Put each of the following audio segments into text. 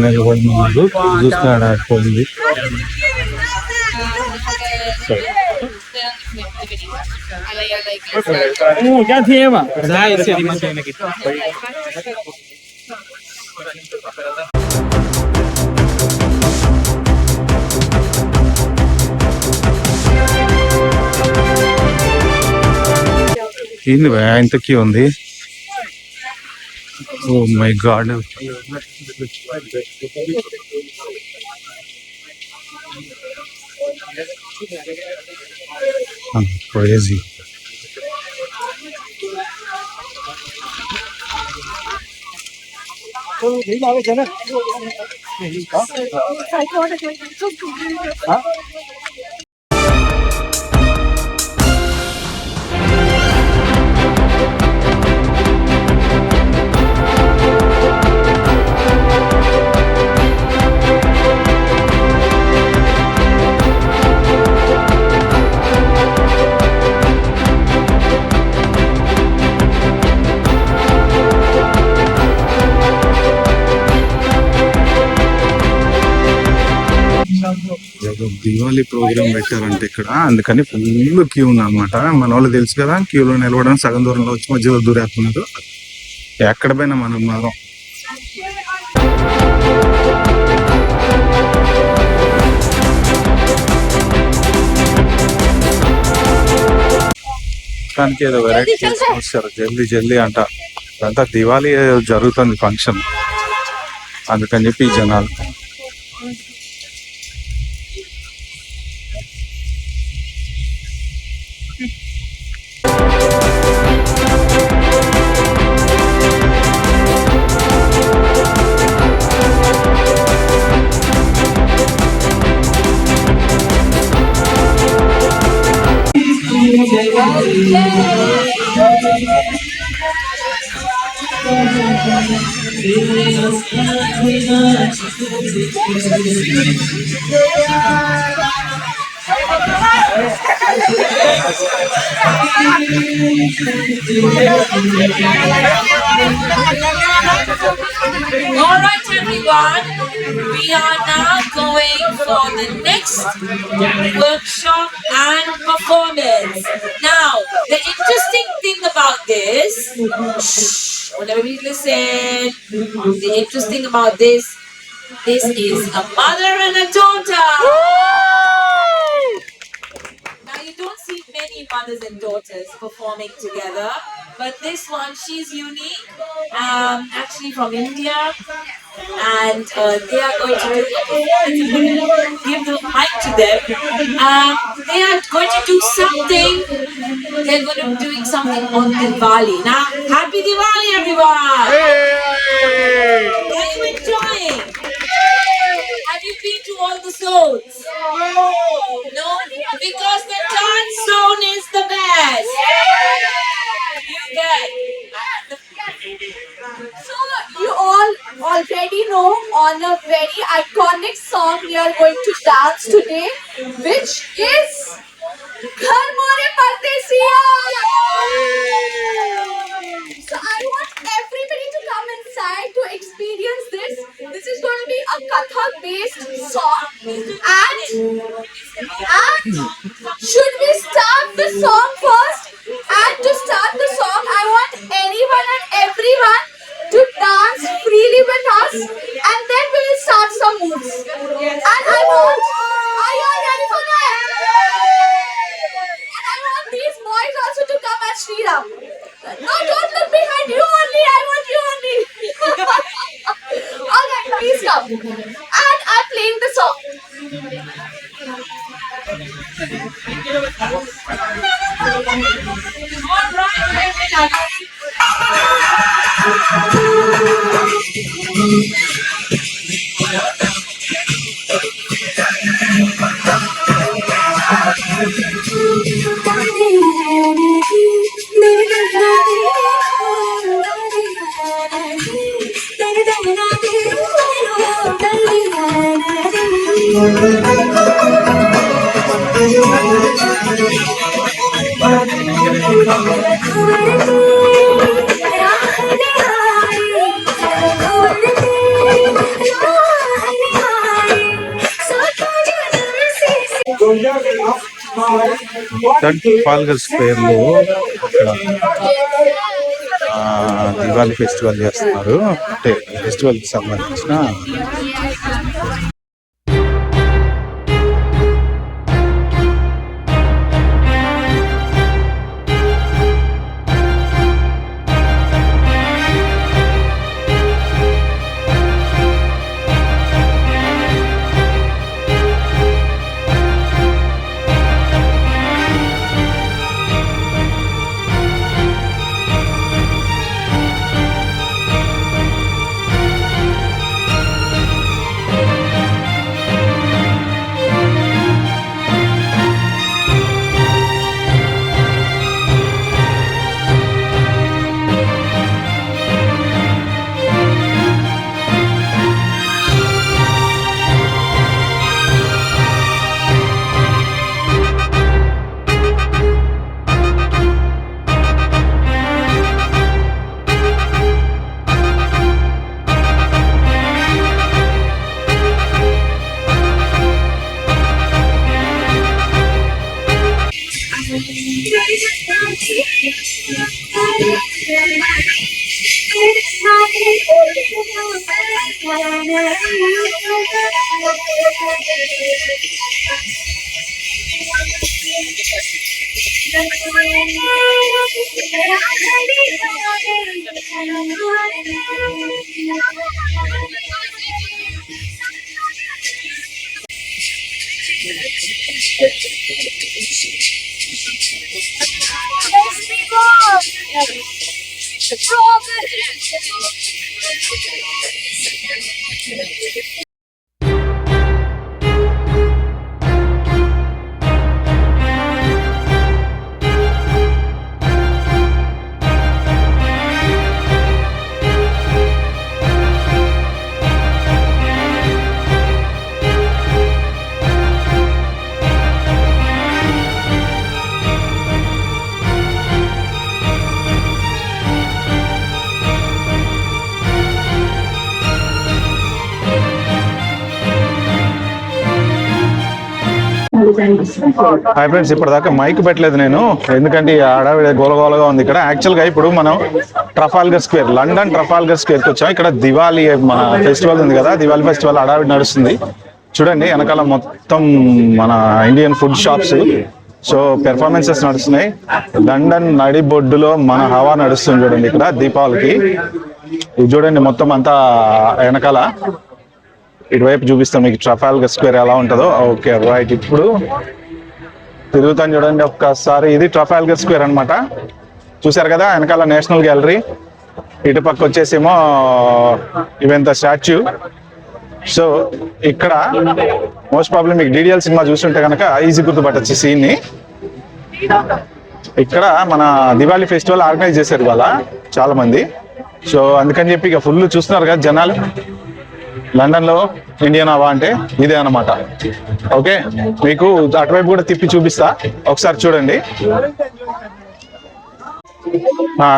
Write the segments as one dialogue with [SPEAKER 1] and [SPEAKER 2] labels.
[SPEAKER 1] నిలబడినాడు చూస్తున్నాడు పోయింది. ఏంది భయ ఇంతకీ ఉంది. Oh my god, crazy. Diwali program పెట్టారంటే ఇక్కడ, అందుకని ఫుల్ క్యూ ఉంది అనమాట. మన వాళ్ళు తెలుసు కదా, క్యూలో నిలవడం సగం దూరంలో వచ్చి మధ్యలో దూరేస్తున్నారు. ఎక్కడ పోయినా మనం మాత్రం దానికి ఏదో వెరైటీ చేసుకొస్తారు. జల్దీ జల్దీ అంట, అంతా దివాళీ జరుగుతుంది ఫంక్షన్, అందుకని చెప్పి ఈ జనాలు.
[SPEAKER 2] Alright everyone, we are now going for the next workshop and performance. Now, the interesting thing about this, everybody listen, the interesting about this is a mother and a daughter. Now you don't see many mothers and daughters performing together, but this one, she's unique, actually from India, and they are going to give the mic to them. They are going to do something. They're going to be doing something on Diwali. Now, happy Diwali, everyone! Hey! Are you enjoying? Have you been to all the zones? No? Because the dance zone is the best. You get.
[SPEAKER 3] So you all already know on a very iconic song we are going to dance today, which is Ghar More Pardesiya. So I want everybody to come inside to experience this. This is going to be a Kathak based song, and should we start the song first? And to start the song, I want anyone and everyone to dance freely with us, and then we will start some moves. And I want, are you all ready for that? And I want these boys also to come as Shriram. No, don't look behind, you only, I want you only. Alright, please come. And I'm playing the song.
[SPEAKER 1] Trafalgar square లో Diwali festival చేస్తున్నారు. అంటే festival కి సంబంధించిన hi friends, ఇప్పటిదాకా mic పెట్టలేదు నేను, ఎందుకంటే ఆడవిడ గోలగోలగా ఉంది ఇక్కడ. యాక్చువల్గా ఇప్పుడు మనం ట్రఫాల్గర్ స్క్వేర్, లండన్ ట్రఫాల్గర్ స్క్వేర్కి వచ్చాం. ఇక్కడ దివాళీ మన ఫెస్టివల్ ఉంది కదా, దివాళీ ఫెస్టివల్ ఆడవిడ నడుస్తుంది. చూడండి వెనకాల మొత్తం మన Indian food shops, so performances నడుస్తున్నాయి. లండన్ నడిబొడ్డులో మన హవా నడుస్తుంది చూడండి ఇక్కడ దీపావళికి. ఇది చూడండి మొత్తం అంతా వెనకాల. ఇటువైపు చూపిస్తాం మీకు ట్రఫాల్గర్ స్క్వేర్ ఎలా ఉంటుందో. ఓకే రైట్, ఇప్పుడు తిరుగుతాను చూడండి ఒక్కసారి. ఇది ట్రఫాల్గర్ స్క్వేర్ అన్నమాట. చూసారు కదా వెనకాల నేషనల్ గ్యాలరీ, ఇటు పక్క వచ్చేసేమో ఇవంత స్టాచ్యూ. సో ఇక్కడ మోస్ట్ ప్రాబ్లమ్ మీకు డిడిఎల్ సినిమా చూస్తుంటే కనుక ఈజీ గుర్తుపట్టచ్చు సీన్ ని. ఇక్కడ మన దివాళీ ఫెస్టివల్ ఆర్గనైజ్ చేశారు ఇవాళ చాలా మంది. సో అందుకని చెప్పి ఇక ఫుల్ చూస్తున్నారు కదా జనాలు. లండన్ లో ఇండియన్ హవా అంటే ఇదే అన్నమాట. ఓకే, మీకు అటువైపు కూడా తిప్పి చూపిస్తా, ఒకసారి చూడండి.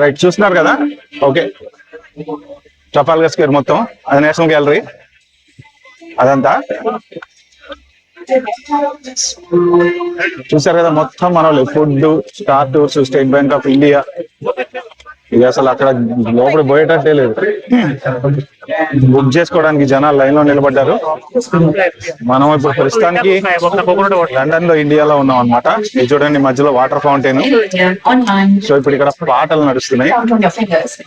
[SPEAKER 1] రైట్, చూస్తున్నారు కదా. ఓకే, ట్రఫాల్గర్ స్క్వేర్ మొత్తం అది నేషనల్ గ్యాలరీ అదంతా చూసారు కదా. మొత్తం మన food, star tours, state bank of India. ఇది అసలు అక్కడ లోపల పోయేటట్టే లేదు. బుక్ చేసుకోవడానికి జనాలు లైన్ లో నిలబడ్డారు. మనం ఇప్పుడు ప్రస్తుతానికి లండన్ లో ఇండియాలో ఉన్నాం అనమాట. ఇది చూడండి మధ్యలో వాటర్ ఫౌంటైన్. సో ఇప్పుడు ఇక్కడ పాటలు నడుస్తున్నాయి.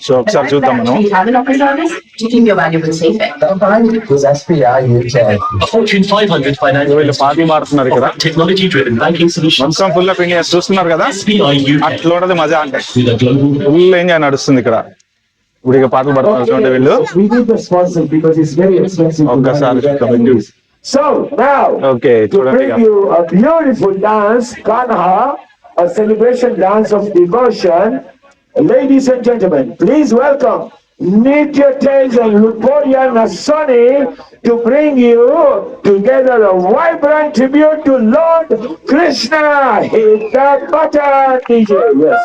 [SPEAKER 1] సో ఒకసారి చూద్దాం మనం. వీళ్ళు పాటలు పాడుతున్నారు ఇక్కడ. మొత్తం ఫుల్ ఆఫ్ ఇండియా చూస్తున్నారు కదా. అట్లా ఉండదు మజా అంటే. ఫుల్ ఎంజాయ్ నడుస్తుంది ఇక్కడ. ఇప్పుడు ఇక పాటలు పాడుతున్నారు చూడండి వీళ్ళు. ఒక్కసారి
[SPEAKER 4] So now,
[SPEAKER 1] okay,
[SPEAKER 4] to bring you a beautiful dance, Kanha, a celebration dance of devotion. Ladies and gentlemen, please welcome Nitya Tej and Luporia Nasoni to bring you together a vibrant tribute to Lord Krishna. Hit that button, DJ. Yes.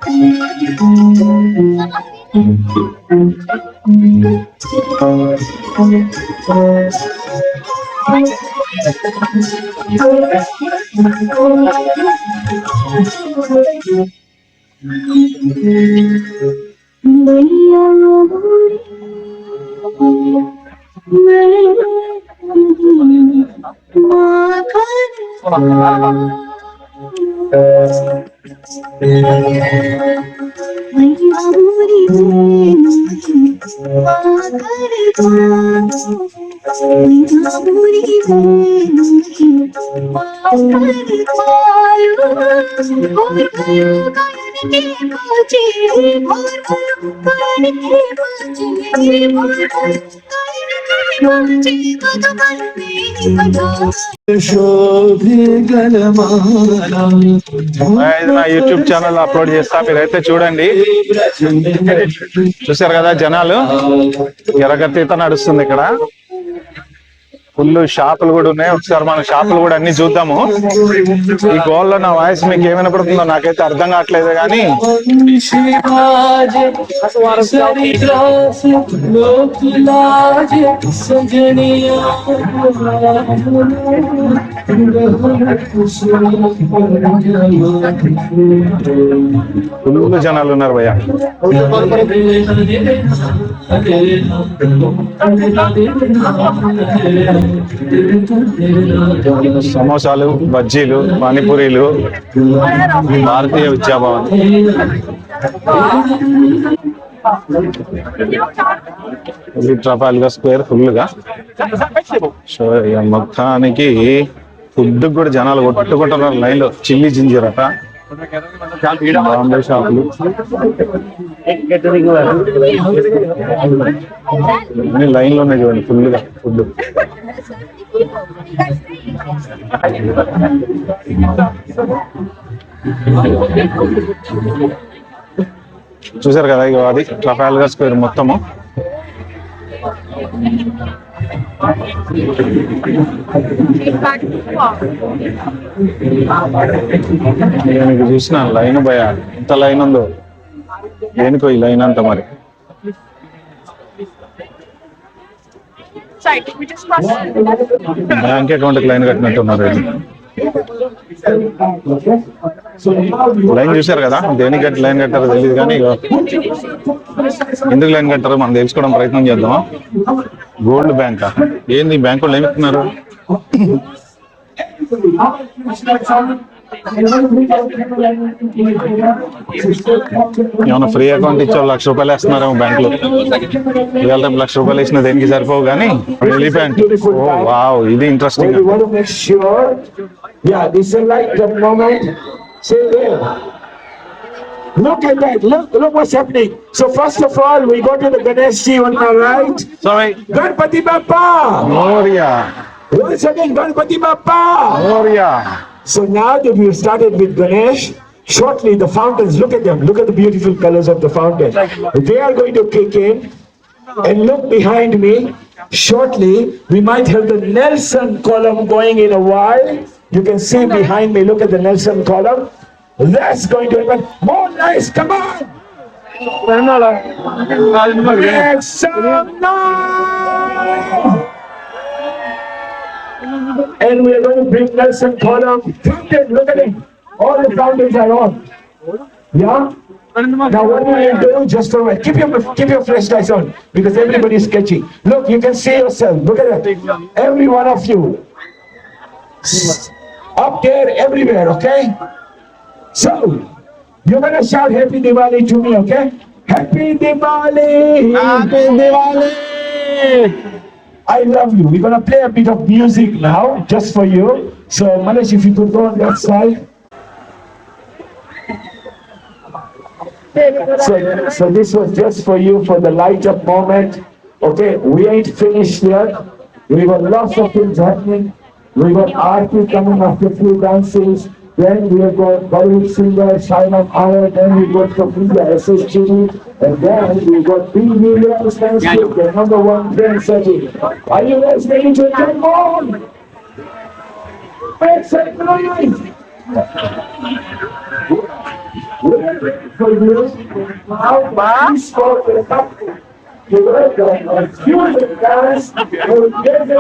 [SPEAKER 1] ఇది నా YouTube channel upload చేస్తా, మీరైతే చూడండి. చూసారు కదా జనాలు ఎరగతీత నడుస్తుంది ఇక్కడ. ఫుల్ షాపులు కూడా ఉన్నాయి. ఒకసారి మన షాపులు కూడా అన్ని చూద్దాము. ఈ గోల్లో నా వాయిస్ మీకు ఏమైనా పడుతుందో నాకైతే అర్థం కావట్లేదు కానీ ఫుల్ జనాలు ఉన్నారు భయ్య. సమోసాలు, బజ్జీలు, పానీపూరీలు, భారతీయ విద్యాభవన్. ఇది ట్రఫాల్గర్ స్క్వేర్ ఫుల్ గా. సో ఇక మొత్తానికి ఫుడ్ కూడా జనాలు కొట్టుకుంటున్నారు లైన్ లో. చిల్లీ జింజర్ అట, బాంబే షాపులు, అన్ని లైన్ లో ఉన్నాయి చూడండి ఫుల్ గా ఫుడ్. చూసారు కదా ఇక అది ట్రఫాల్గర్ స్క్వేర్ మొత్తము. నేను చూసిన లైన్ భయ ఎంత లైన్ ఉందో, దేనికో ఈ లైన్ అంతా మరి. బ్యాంక్ అకౌంట్ కి లైన్ కట్టినట్టున్నారు. లైన్ చూసారు కదా, దేనికి గట్టి లైన్ కట్టారో తెలియదు కానీ ఎందుకు లైన్ కట్టారో మనం తెలుసుకోవడం ప్రయత్నం చేద్దాం. గోల్డ్ బ్యాంక్ ఏంది, బ్యాంక్ వాళ్ళు ఏమి ఇస్తున్నారు? ఏమన్నా ఫ్రీ అకౌంట్ ఇచ్చే ₹1,00,000 వేస్తున్నారేమో బ్యాంక్ లో. ఇవాళ ₹1,00,000 వేసిన దేనికి సరిపోవు కానీ ఎలిఫెంట్. ఓ వావ్, ఇది interesting.
[SPEAKER 4] Look at that. Look what's happening. So first of all, we go to the Ganesh Ji on the right.
[SPEAKER 1] Sorry.
[SPEAKER 4] Ganpati Bappa.
[SPEAKER 1] Moria.
[SPEAKER 4] Once again, Ganpati Bappa.
[SPEAKER 1] Moria.
[SPEAKER 4] So now that we've started with Ganesh, shortly the fountains, look at them. Look at the beautiful colors of the fountain. They are going to kick in. And look behind me. Shortly, we might have the Nelson column going in a while. You can see behind me, look at the Nelson column. That's going to happen. More nice, come on! Make some noise! And we are going to bring Nelson column. Fountain, look at it. All the fountains are on. Yeah? Now what do you do? Just for a while. Keep your flashlights on because everybody is sketchy. Look, you can see yourself. Look at that. Every one of you. Up there, everywhere, okay? So, you're gonna shout Happy Diwali to me, okay? Happy Diwali!
[SPEAKER 1] Happy Diwali!
[SPEAKER 4] I love you. We're gonna play a bit of music now, just for you. So, Manish, if you could go on that side. So this was just for you for the light up moment. Okay, we ain't finished yet. We got lots of things happening. We got Aarti coming after few dances. Then we have got Bollywood singer Shailam Iyer. Then we got Sophia SSGD. And then we got B. Williams, the number one trend setting. Are you guys ready to come on? Make some noise! For you, how much for the couple? You welcome a few guys who get the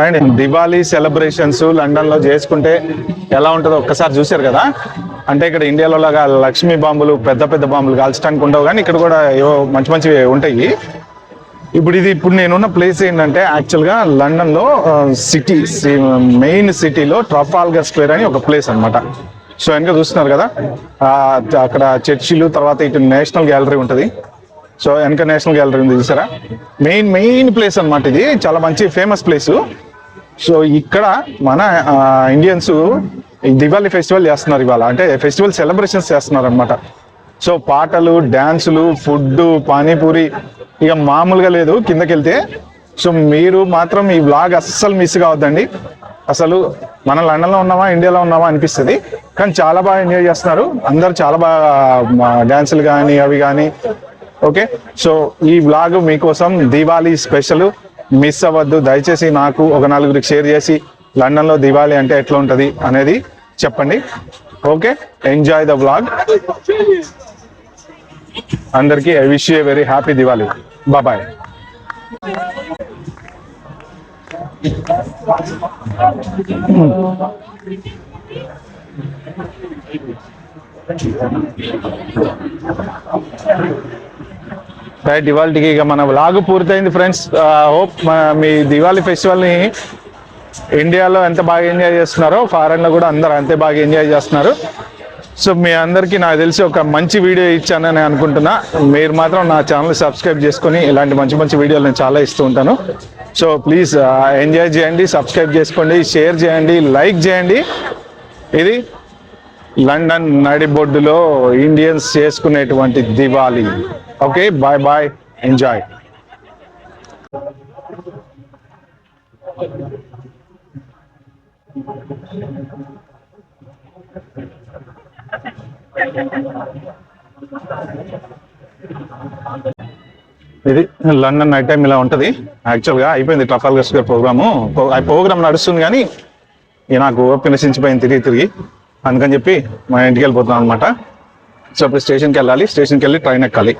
[SPEAKER 1] and Diwali celebrations London లో చేసుకుంటే ఎలా ఉంటుందో ఒక్కసారి చూశారు కదా. అంటే ఇక్కడ ఇండియాలో లాగా లక్ష్మీ బాంబులు పెద్ద పెద్ద బాంబులు కాల్చడానికి ఉండవు, కానీ ఇక్కడ కూడా ఏవో మంచి మంచివి ఉంటాయి. ఇప్పుడు నేనున్న ప్లేస్ ఏంటంటే యాక్చువల్గా లండన్లో సిటీ మెయిన్ సిటీలో ట్రఫాల్గర్ స్క్వేర్ అని ఒక ప్లేస్ అనమాట. సో వెనక చూస్తున్నారు కదా, అక్కడ చర్చిలు, తర్వాత ఇటు నేషనల్ గ్యాలరీ ఉంటుంది. సో వెనక నేషనల్ గ్యాలరీ ఉంది చూసారా, మెయిన్ ప్లేస్ అనమాట. ఇది చాలా మంచి ఫేమస్ ప్లేస్. సో ఇక్కడ మన ఇండియన్స్ దివాళీ ఫెస్టివల్ చేస్తున్నారు ఇవాళ, అంటే ఫెస్టివల్ సెలబ్రేషన్స్ చేస్తున్నారు అనమాట. సో పాటలు, డ్యాన్సులు, ఫుడ్, పానీపూరి ఇక మామూలుగా లేదు కిందకి వెళ్తే. సో మీరు మాత్రం ఈ వ్లాగ్ అస్సలు మిస్ కావద్దండి. అసలు మనం లండన్లో ఉన్నామా ఇండియాలో ఉన్నామా అనిపిస్తుంది, కానీ చాలా బాగా ఎంజాయ్ చేస్తున్నారు అందరు, చాలా బాగా డ్యాన్సులు కానీ అవి కానీ. ఓకే, సో ఈ వ్లాగ్ మీకోసం దివాళీ స్పెషల్, మిస్ అవ్వద్దు దయచేసి. నాకు ఒక 4గురికి షేర్ చేసి లండన్లో దివాళీ అంటే ఎట్లా ఉంటుంది అనేది చెప్పండి. Okay, enjoy the vlog. అందరికీ I wish you a very happy Diwali. Bye. Right, ఇవాళకి ఇక మన వ్లాగ్ పూర్తయింది ఫ్రెండ్స్. హోప్ మీ దివాళీ ఫెస్టివల్ని ఇండియాలో ఎంత బాగా ఎంజాయ్ చేస్తున్నారో ఫారెన్లో కూడా అందరూ అంతే బాగా ఎంజాయ్ చేస్తున్నారు. సో మీ అందరికీ నాకు తెలిసి ఒక మంచి వీడియో ఇచ్చానని అనుకుంటున్నా. మీరు మాత్రం నా ఛానల్ సబ్స్క్రైబ్ చేసుకొని ఇలాంటి మంచి మంచి వీడియోలు నేను చాలా ఇస్తూ ఉంటాను. సో ప్లీజ్ ఎంజాయ్ చేయండి, సబ్స్క్రైబ్ చేసుకోండి, షేర్ చేయండి, లైక్ చేయండి. ఇది లండన్ నడిబొడ్డులో ఇండియన్స్ చేసుకునేటువంటి Diwali. Okay, bye bye, enjoy. ఇది లండన్ నైట్ టైం ఇలా ఉంటుంది. యాక్చువల్గా అయిపోయింది ట్రఫాల్గర్ స్క్వేర్ ప్రోగ్రామ్ నడుస్తుంది, కానీ నాకు ఓపిక నశించిపోయింది తిరిగి, అందుకని చెప్పి మా ఇంటికి వెళ్ళిపోతున్నాం అనమాట. సో ఇప్పుడు స్టేషన్కి వెళ్ళాలి, స్టేషన్కి వెళ్ళి ట్రైన్ ఎక్కాలి.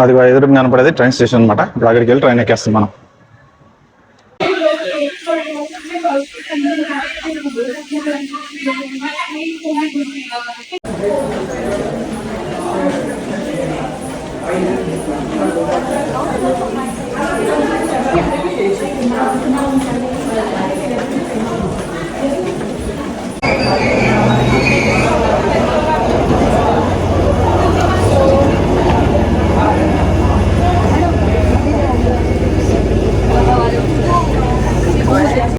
[SPEAKER 1] అది ఎదురు కనపడేది ట్రైన్ స్టేషన్ అనమాట. ఇప్పుడు అక్కడికి వెళ్ళి ట్రైన్ ఎక్కేస్తాం మనం.